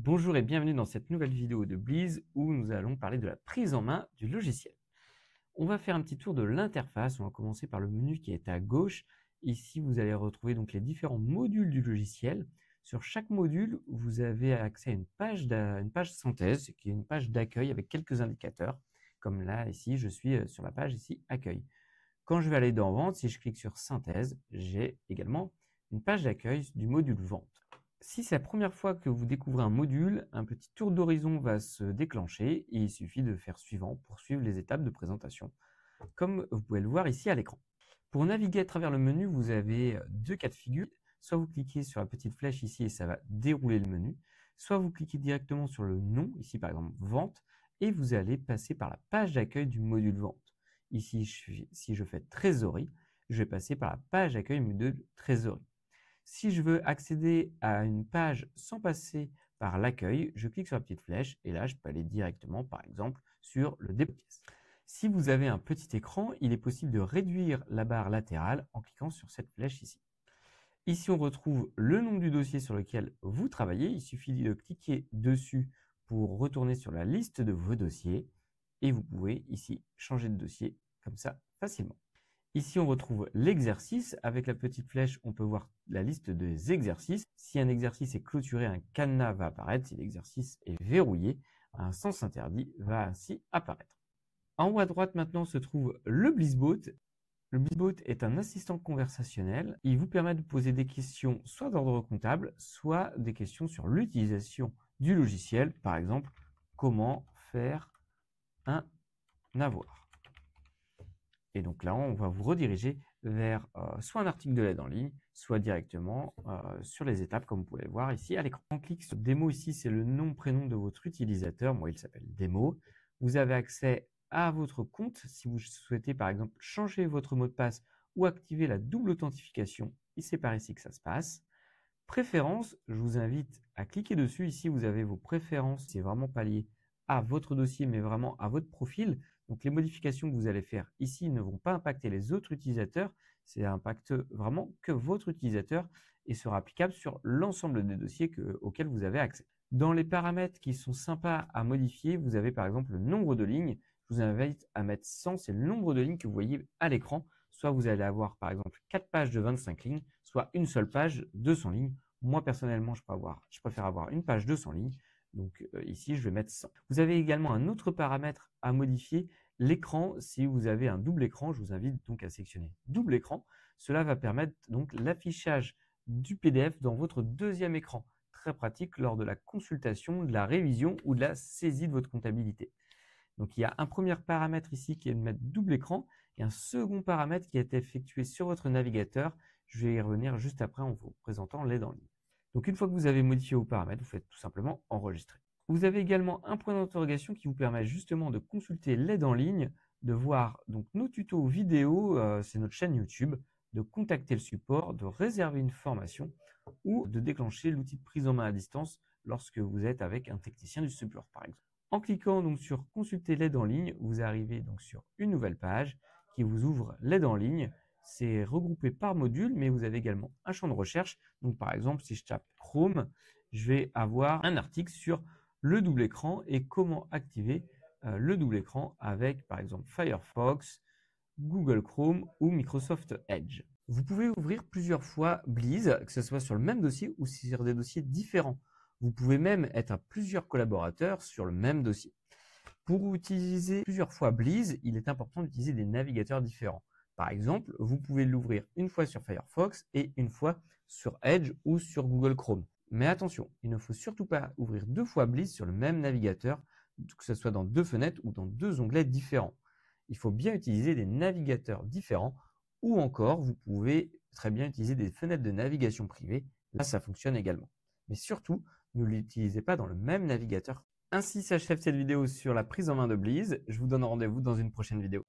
Bonjour et bienvenue dans cette nouvelle vidéo de Bleez où nous allons parler de la prise en main du logiciel. On va faire un petit tour de l'interface. On va commencer par le menu qui est à gauche. Ici, vous allez retrouver donc les différents modules du logiciel. Sur chaque module, vous avez accès à une page synthèse, qui est une page d'accueil avec quelques indicateurs. Comme là, ici, je suis sur la page ici accueil. Quand je vais aller dans vente, si je clique sur synthèse, j'ai également une page d'accueil du module vente. Si c'est la première fois que vous découvrez un module, un petit tour d'horizon va se déclencher et il suffit de faire suivant pour suivre les étapes de présentation, comme vous pouvez le voir ici à l'écran. Pour naviguer à travers le menu, vous avez deux cas de figure. Soit vous cliquez sur la petite flèche ici et ça va dérouler le menu, soit vous cliquez directement sur le nom, ici par exemple vente, et vous allez passer par la page d'accueil du module vente. Ici, si je fais trésorerie, je vais passer par la page d'accueil module trésorerie. Si je veux accéder à une page sans passer par l'accueil, je clique sur la petite flèche et là, je peux aller directement, par exemple, sur le dépôt de pièces. Si vous avez un petit écran, il est possible de réduire la barre latérale en cliquant sur cette flèche ici. Ici, on retrouve le nom du dossier sur lequel vous travaillez. Il suffit de cliquer dessus pour retourner sur la liste de vos dossiers et vous pouvez ici changer de dossier comme ça facilement. Ici, on retrouve l'exercice. Avec la petite flèche, on peut voir la liste des exercices. Si un exercice est clôturé, un cadenas va apparaître. Si l'exercice est verrouillé, un sens interdit va ainsi apparaître. En haut à droite, maintenant, se trouve le Bleezbot. Le Bleezbot est un assistant conversationnel. Il vous permet de poser des questions soit d'ordre comptable, soit des questions sur l'utilisation du logiciel. Par exemple, comment faire un avoir. Et donc là, on va vous rediriger vers soit un article de l'aide en ligne, soit directement sur les étapes, comme vous pouvez le voir ici à l'écran. On clique sur démo ici, c'est le nom, prénom de votre utilisateur. Moi, il s'appelle démo. Vous avez accès à votre compte. Si vous souhaitez, par exemple, changer votre mot de passe ou activer la double authentification, et c'est par ici que ça se passe. Préférences, je vous invite à cliquer dessus. Ici, vous avez vos préférences. C'est vraiment pas lié à votre dossier, mais vraiment à votre profil. Donc, les modifications que vous allez faire ici ne vont pas impacter les autres utilisateurs. C'est impacte vraiment que votre utilisateur et sera applicable sur l'ensemble des dossiers auxquels vous avez accès. Dans les paramètres qui sont sympas à modifier, vous avez par exemple le nombre de lignes. Je vous invite à mettre 100, c'est le nombre de lignes que vous voyez à l'écran. Soit vous allez avoir par exemple 4 pages de 25 lignes, soit une seule page de 100 lignes. Moi personnellement, je préfère avoir une page de 100 lignes. Donc ici, je vais mettre 100. Vous avez également un autre paramètre à modifier, l'écran. Si vous avez un double écran, je vous invite donc à sélectionner double écran. Cela va permettre donc l'affichage du PDF dans votre deuxième écran. Très pratique lors de la consultation, de la révision ou de la saisie de votre comptabilité. Donc il y a un premier paramètre ici qui est de mettre double écran et un second paramètre qui a été effectué sur votre navigateur. Je vais y revenir juste après en vous présentant l'aide en ligne. Donc une fois que vous avez modifié vos paramètres, vous faites tout simplement enregistrer. Vous avez également un point d'interrogation qui vous permet justement de consulter l'aide en ligne, de voir donc nos tutos vidéo, c'est notre chaîne YouTube, de contacter le support, de réserver une formation ou de déclencher l'outil de prise en main à distance lorsque vous êtes avec un technicien du support par exemple. En cliquant donc sur consulter l'aide en ligne, vous arrivez donc sur une nouvelle page qui vous ouvre l'aide en ligne. C'est regroupé par module, mais vous avez également un champ de recherche. Donc par exemple, si je tape Chrome, je vais avoir un article sur le double écran et comment activer le double écran avec par exemple Firefox, Google Chrome ou Microsoft Edge. Vous pouvez ouvrir plusieurs fois Bleez, que ce soit sur le même dossier ou sur des dossiers différents. Vous pouvez même être à plusieurs collaborateurs sur le même dossier. Pour utiliser plusieurs fois Bleez, il est important d'utiliser des navigateurs différents. Par exemple, vous pouvez l'ouvrir une fois sur Firefox et une fois sur Edge ou sur Google Chrome. Mais attention, il ne faut surtout pas ouvrir deux fois Bleez sur le même navigateur, que ce soit dans deux fenêtres ou dans deux onglets différents. Il faut bien utiliser des navigateurs différents ou encore, vous pouvez très bien utiliser des fenêtres de navigation privée. Là, ça fonctionne également. Mais surtout, ne l'utilisez pas dans le même navigateur. Ainsi s'achève cette vidéo sur la prise en main de Bleez. Je vous donne rendez-vous dans une prochaine vidéo.